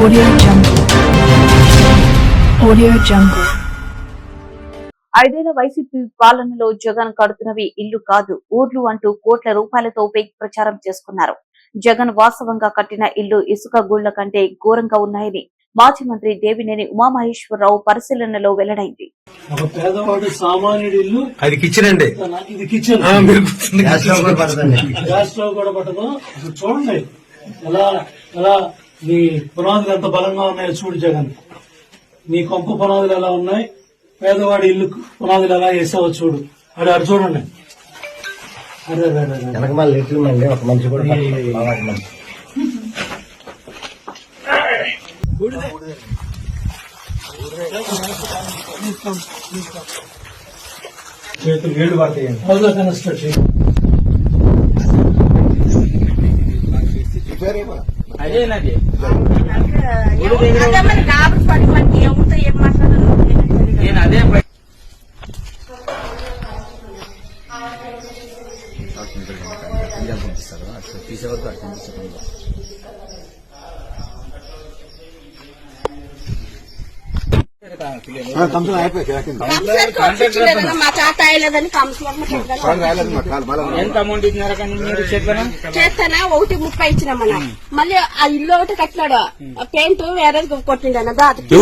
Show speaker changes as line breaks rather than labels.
Audio Jungle.
ఐదేళ్ల YCP పాలనలో జగన్ కడుతున్నవి ఇల్లు కాదు ఊర్లు అంటూ కోట్ల రూపాయలతో ఫేక్ ప్రచారం చేసుకున్నారు. జగన్ వాస్తవంగా కట్టిన ఇల్లు ఇసుక గూళ్ల కంటే ఘోరంగా ఉన్నాయని మాజీ మంత్రి దేవినేని ఉమామహేశ్వరరావు పరిశీలనలో వెల్లడైంది.
ఒక పేదవాడు సామాన్యుడి ఇల్లు
అది కిచెన్ అండి,
ఇది కిచెన్,
గ్యాస్
స్టవ్ కూడా పట్టదు. చూడండి ఎలా నీ పునాదులు ఎంత బలంగా ఉన్నాయో చూడు జగన్. నీ కొంప పునాదులు ఎలా ఉన్నాయి, పేదవాడి ఇల్లు పునాదులు ఎలా వేసావో చూడు. అడు చూడండి.
ఒక మనిషి కూడా
చేతులు వేడు పడతాయండి. హౌస్ కన్స్ట్రక్షన్
అదేనది నేను అదే తీసేవరకు అటు పంపిస్తారు. ఎంత అమౌంట్ ఇచ్చినారా కానీ మీరు
చేస్తానా 1.30 ఇచ్చినామన్నా. మళ్ళీ ఆ ఇల్లు ఒకటి కట్టినాడు, పెయింట్ వేరే కొట్టిండు అన్న.